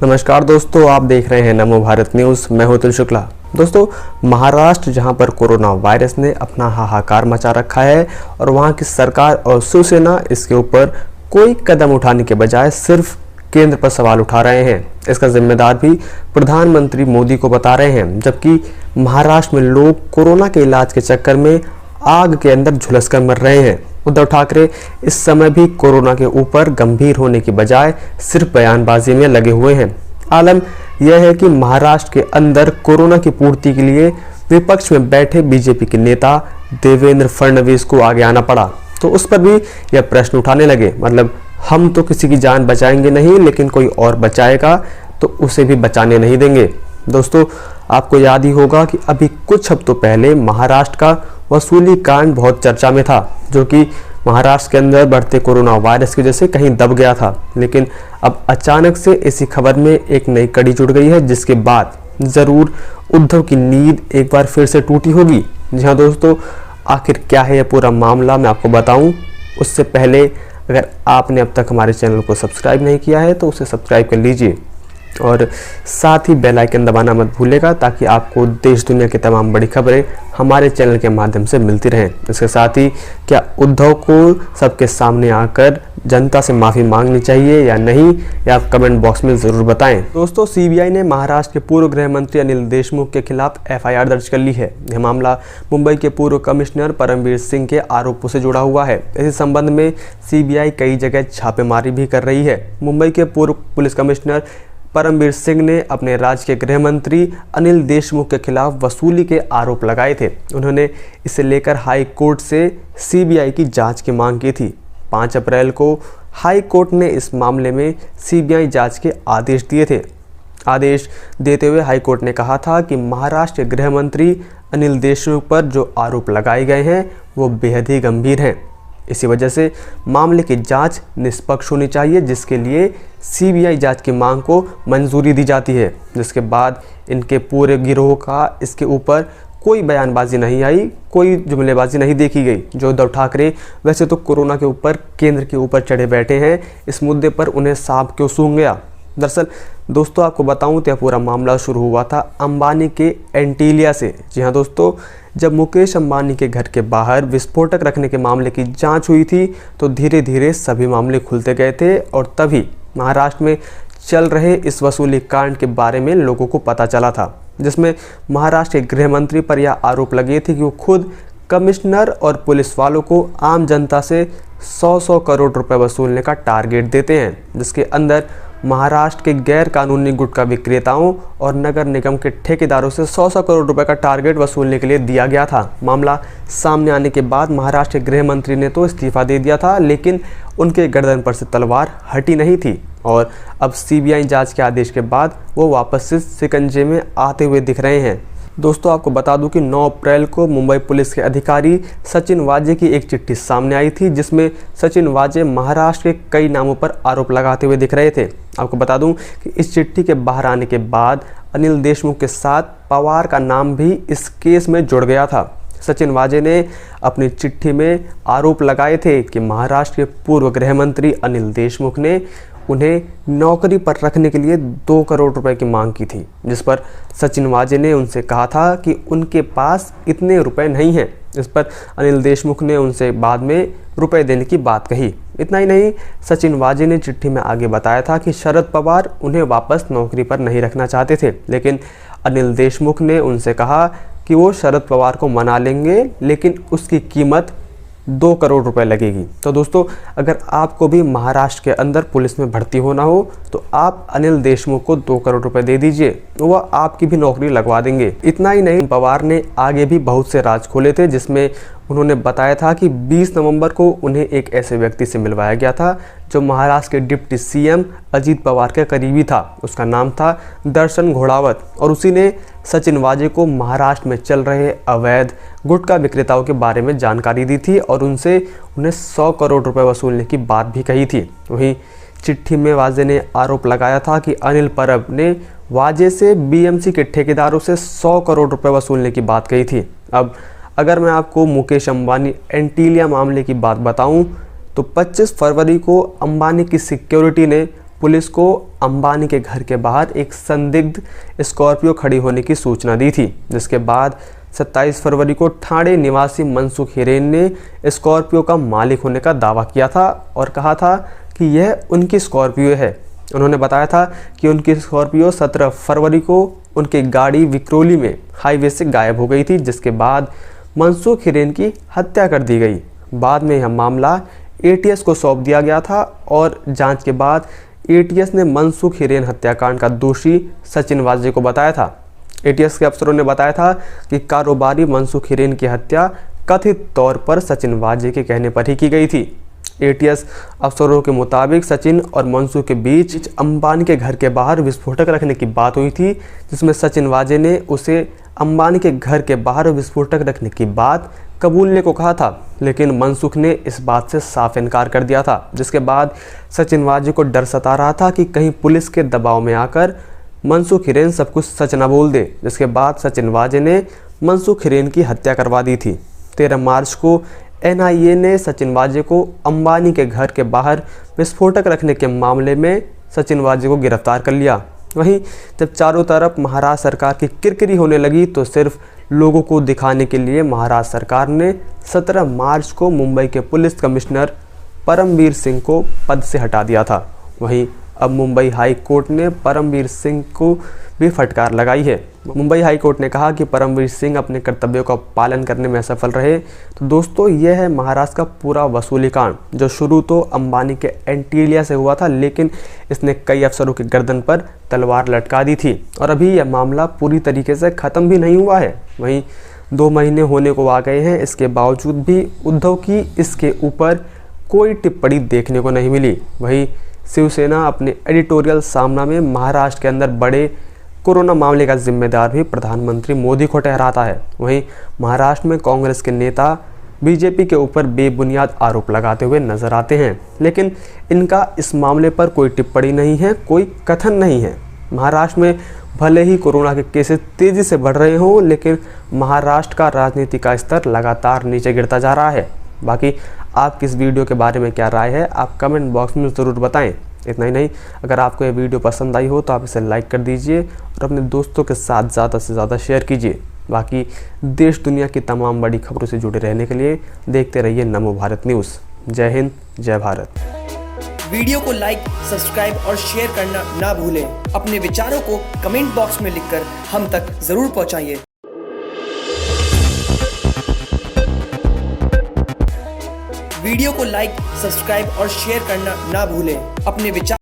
नमस्कार दोस्तों, आप देख रहे हैं नमो भारत न्यूज़। मैं हूं अतुल शुक्ला। दोस्तों, महाराष्ट्र जहां पर कोरोना वायरस ने अपना हाहाकार मचा रखा है और वहां की सरकार और शिवसेना इसके ऊपर कोई कदम उठाने के बजाय सिर्फ केंद्र पर सवाल उठा रहे हैं। इसका जिम्मेदार भी प्रधानमंत्री मोदी को बता रहे हैं, जबकि महाराष्ट्र में लोग कोरोना के इलाज के चक्कर में आग के अंदर झुलस कर मर रहे हैं। उद्धव ठाकरे इस समय भी कोरोना के ऊपर गंभीर होने की बजाय सिर्फ बयानबाजी में लगे हुए हैं। आलम यह है कि महाराष्ट्र के अंदर कोरोना की पूर्ति के लिए विपक्ष में बैठे बीजेपी के नेता देवेंद्र फडणवीस को आगे आना पड़ा, तो उस पर भी यह प्रश्न उठाने लगे। मतलब हम तो किसी की जान बचाएंगे नहीं, लेकिन कोई और बचाएगा तो उसे भी बचाने नहीं देंगे। दोस्तों, आपको याद ही होगा कि अभी कुछ हफ्तों पहले महाराष्ट्र का वसूली कांड बहुत चर्चा में था, जो कि महाराष्ट्र के अंदर बढ़ते कोरोना वायरस की वजह से कहीं दब गया था। लेकिन अब अचानक से इसी खबर में एक नई कड़ी जुड़ गई है, जिसके बाद जरूर उद्धव की नींद एक बार फिर से टूटी होगी। जी हाँ दोस्तों, आखिर क्या है यह पूरा मामला, मैं आपको बताऊं उससे पहले अगर आपने अब तक हमारे चैनल को सब्सक्राइब नहीं किया है तो उसे सब्सक्राइब कर लीजिए और साथ ही बेल आइकन दबाना मत भूलेगा, ताकि आपको देश दुनिया की तमाम बड़ी खबरें हमारे चैनल के माध्यम से मिलती रहें। इसके साथ ही क्या उद्धव को सबके सामने आकर जनता से माफ़ी मांगनी चाहिए या नहीं, या आप कमेंट बॉक्स में ज़रूर बताएं। दोस्तों, सीबीआई ने महाराष्ट्र के पूर्व गृह मंत्री अनिल देशमुख के खिलाफ एफआईआर दर्ज कर ली है। यह मामला मुंबई के पूर्व कमिश्नर परमवीर सिंह के आरोपों से जुड़ा हुआ है। इस संबंध में सीबीआई कई जगह छापेमारी भी कर रही है। मुंबई के पूर्व पुलिस कमिश्नर परमवीर सिंह ने अपने राज्य के गृह मंत्री अनिल देशमुख के खिलाफ वसूली के आरोप लगाए थे। उन्होंने इसे लेकर हाई कोर्ट से सीबीआई की जांच की मांग की थी। 5 अप्रैल को हाई कोर्ट ने इस मामले में सीबीआई जांच के आदेश दिए थे। आदेश देते हुए हाई कोर्ट ने कहा था कि महाराष्ट्र गृह मंत्री अनिल देशमुख पर जो आरोप लगाए गए हैं वो बेहद ही गंभीर हैं। इसी वजह से मामले की जांच निष्पक्ष होनी चाहिए, जिसके लिए सीबीआई जांच की मांग को मंजूरी दी जाती है। जिसके बाद इनके पूरे गिरोह का इसके ऊपर कोई बयानबाजी नहीं आई, कोई जुमलेबाजी नहीं देखी गई। जो उद्धव ठाकरे वैसे तो कोरोना के ऊपर केंद्र के ऊपर चढ़े बैठे हैं, इस मुद्दे पर उन्हें सांप क्यों सूंघ गया। दरअसल दोस्तों, आपको बताऊं तो यह पूरा मामला शुरू हुआ था अंबानी के एंटीलिया से। जी हाँ दोस्तों, जब मुकेश अंबानी के घर के बाहर विस्फोटक रखने के मामले की जांच हुई थी तो धीरे धीरे सभी मामले खुलते गए थे, और तभी महाराष्ट्र में चल रहे इस वसूली कांड के बारे में लोगों को पता चला था, जिसमें महाराष्ट्र के गृह मंत्री पर यह आरोप लगे थे कि वो खुद कमिश्नर और पुलिस वालों को आम जनता से 100 करोड़ रुपए वसूलने का टारगेट देते हैं, जिसके अंदर महाराष्ट्र के गैर कानूनी गुटखा विक्रेताओं और नगर निगम के ठेकेदारों से 100 करोड़ रुपए का टारगेट वसूलने के लिए दिया गया था। मामला सामने आने के बाद महाराष्ट्र के गृह मंत्री ने तो इस्तीफा दे दिया था, लेकिन उनके गर्दन पर से तलवार हटी नहीं थी, और अब सीबीआई जांच के आदेश के बाद वो वापस से शिकंजे में आते हुए दिख रहे हैं। दोस्तों, आपको बता दूं कि 9 अप्रैल को मुंबई पुलिस के अधिकारी सचिन वाजे की एक चिट्ठी सामने आई थी, जिसमें सचिन वाजे महाराष्ट्र के कई नामों पर आरोप लगाते हुए दिख रहे थे। आपको बता दूं कि इस चिट्ठी के बाहर आने के बाद अनिल देशमुख के साथ पवार का नाम भी इस केस में जुड़ गया था। सचिन वाजे ने अपनी चिट्ठी में आरोप लगाए थे कि महाराष्ट्र के पूर्व गृह मंत्री अनिल देशमुख ने उन्हें नौकरी पर रखने के लिए 2 करोड़ रुपए की मांग की थी, जिस पर सचिन वाजे ने उनसे कहा था कि उनके पास इतने रुपए नहीं हैं। इस पर अनिल देशमुख ने उनसे बाद में रुपए देने की बात कही। इतना ही नहीं, सचिन वाजे ने चिट्ठी में आगे बताया था कि शरद पवार उन्हें वापस नौकरी पर नहीं रखना चाहते थे, लेकिन अनिल देशमुख ने उनसे कहा कि वो शरद पवार को मना लेंगे, लेकिन उसकी कीमत 2 करोड़ रुपए लगेगी। तो दोस्तों, अगर आपको भी महाराष्ट्र के अंदर पुलिस में भर्ती होना हो तो आप अनिल देशमुख को 2 करोड़ रुपए दे दीजिए, वह आपकी भी नौकरी लगवा देंगे। इतना ही नहीं, पवार ने आगे भी बहुत से राज खोले थे, जिसमें उन्होंने बताया था कि 20 नवंबर को उन्हें एक ऐसे व्यक्ति से मिलवाया गया था जो महाराष्ट्र के डिप्टी सीएम अजीत पवार के करीबी था। उसका नाम था दर्शन घोड़ावत, और उसी ने सचिन वाजे को महाराष्ट्र में चल रहे अवैध गुटखा विक्रेताओं के बारे में जानकारी दी थी और उनसे उन्हें 100 करोड़ रुपए वसूलने की बात भी कही थी। वहीं चिट्ठी में वाजे ने आरोप लगाया था कि अनिल परब ने वाजे से बीएमसी के ठेकेदारों से 100 करोड़ रुपए वसूलने की बात कही थी। अब अगर मैं आपको मुकेश अंबानी एंटीलिया मामले की बात बताऊं तो 25 फरवरी को अंबानी की सिक्योरिटी ने पुलिस को अंबानी के घर के बाहर एक संदिग्ध स्कॉर्पियो खड़ी होने की सूचना दी थी, जिसके बाद 27 फरवरी को ठाणे निवासी मनसुख हिरेन ने स्कॉर्पियो का मालिक होने का दावा किया था और कहा था कि यह उनकी स्कॉर्पियो है। उन्होंने बताया था कि उनकी स्कॉर्पियो 17 फरवरी को उनकी गाड़ी विक्रोली में हाईवे से गायब हो गई थी, जिसके बाद मनसुख हिरेन की हत्या कर दी गई। बाद में यह मामला एटीएस को सौंप दिया गया था और जांच के बाद एटीएस ने मनसुख हिरेन हत्याकांड का दोषी सचिन वाजे को बताया था। एटीएस के अफसरों ने बताया था कि कारोबारी मनसुख हिरेन की हत्या कथित तौर पर सचिन वाजे के कहने पर ही की गई थी। एटीएस अफसरों के मुताबिक सचिन और मनसुख के बीच अंबानी के घर के बाहर विस्फोटक रखने की बात हुई थी, जिसमें सचिन वाजे ने उसे अंबानी के घर के बाहर विस्फोटक रखने की बात कबूलने को कहा था, लेकिन मनसुख ने इस बात से साफ इनकार कर दिया था। जिसके बाद सचिन वाजे को डर सता रहा था कि कहीं पुलिस के दबाव में आकर मनसुख हिरेन सब कुछ सच न बोल दे। जिसके बाद सचिन वाजे ने मनसुख हिरेन की हत्या करवा दी थी। 13 मार्च को एनआईए ने सचिन वाजे को अंबानी के घर के बाहर विस्फोटक रखने के मामले में सचिन वाजे को गिरफ्तार कर लिया। वहीं जब चारों तरफ महाराष्ट्र सरकार की किरकिरी होने लगी तो सिर्फ लोगों को दिखाने के लिए महाराष्ट्र सरकार ने 17 मार्च को मुंबई के पुलिस कमिश्नर परमवीर सिंह को पद से हटा दिया था। वहीं अब मुंबई हाई कोर्ट ने परमवीर सिंह को भी फटकार लगाई है। मुंबई हाई कोर्ट ने कहा कि परमवीर सिंह अपने कर्तव्यों का पालन करने में असफल रहे। तो दोस्तों, यह है महाराष्ट्र का पूरा वसूली कांड, जो शुरू तो अंबानी के एंटीलिया से हुआ था, लेकिन इसने कई अफसरों की गर्दन पर तलवार लटका दी थी और अभी यह मामला पूरी तरीके से ख़त्म भी नहीं हुआ है। वहीं 2 महीने होने को आ गए हैं, इसके बावजूद भी उद्धव की इसके ऊपर कोई टिप्पणी देखने को नहीं मिली। वहीं शिवसेना अपने एडिटोरियल सामना में महाराष्ट्र के अंदर बड़े कोरोना मामले का जिम्मेदार भी प्रधानमंत्री मोदी को ठहराता है। वहीं महाराष्ट्र में कांग्रेस के नेता बीजेपी के ऊपर बेबुनियाद आरोप लगाते हुए नजर आते हैं, लेकिन इनका इस मामले पर कोई टिप्पणी नहीं है, कोई कथन नहीं है। महाराष्ट्र में भले ही कोरोना के केसेस तेज़ी से बढ़ रहे हों, लेकिन महाराष्ट्र का राजनीति का स्तर लगातार नीचे गिरता जा रहा है। बाकी आपकी इस वीडियो के बारे में क्या राय है, आप कमेंट बॉक्स में ज़रूर बताएं। इतना ही नहीं, अगर आपको ये वीडियो पसंद आई हो तो आप इसे लाइक कर दीजिए और अपने दोस्तों के साथ ज़्यादा से ज़्यादा शेयर कीजिए। बाकी देश दुनिया की तमाम बड़ी खबरों से जुड़े रहने के लिए देखते रहिए नमो भारत न्यूज़। जय हिंद, जय भारत। वीडियो को लाइक, सब्सक्राइब और शेयर करना ना भूलें। अपने विचारों को कमेंट बॉक्स में लिखकर हम तक जरूर पहुंचाइए। वीडियो को लाइक, सब्सक्राइब और शेयर करना ना भूलें। अपने विचार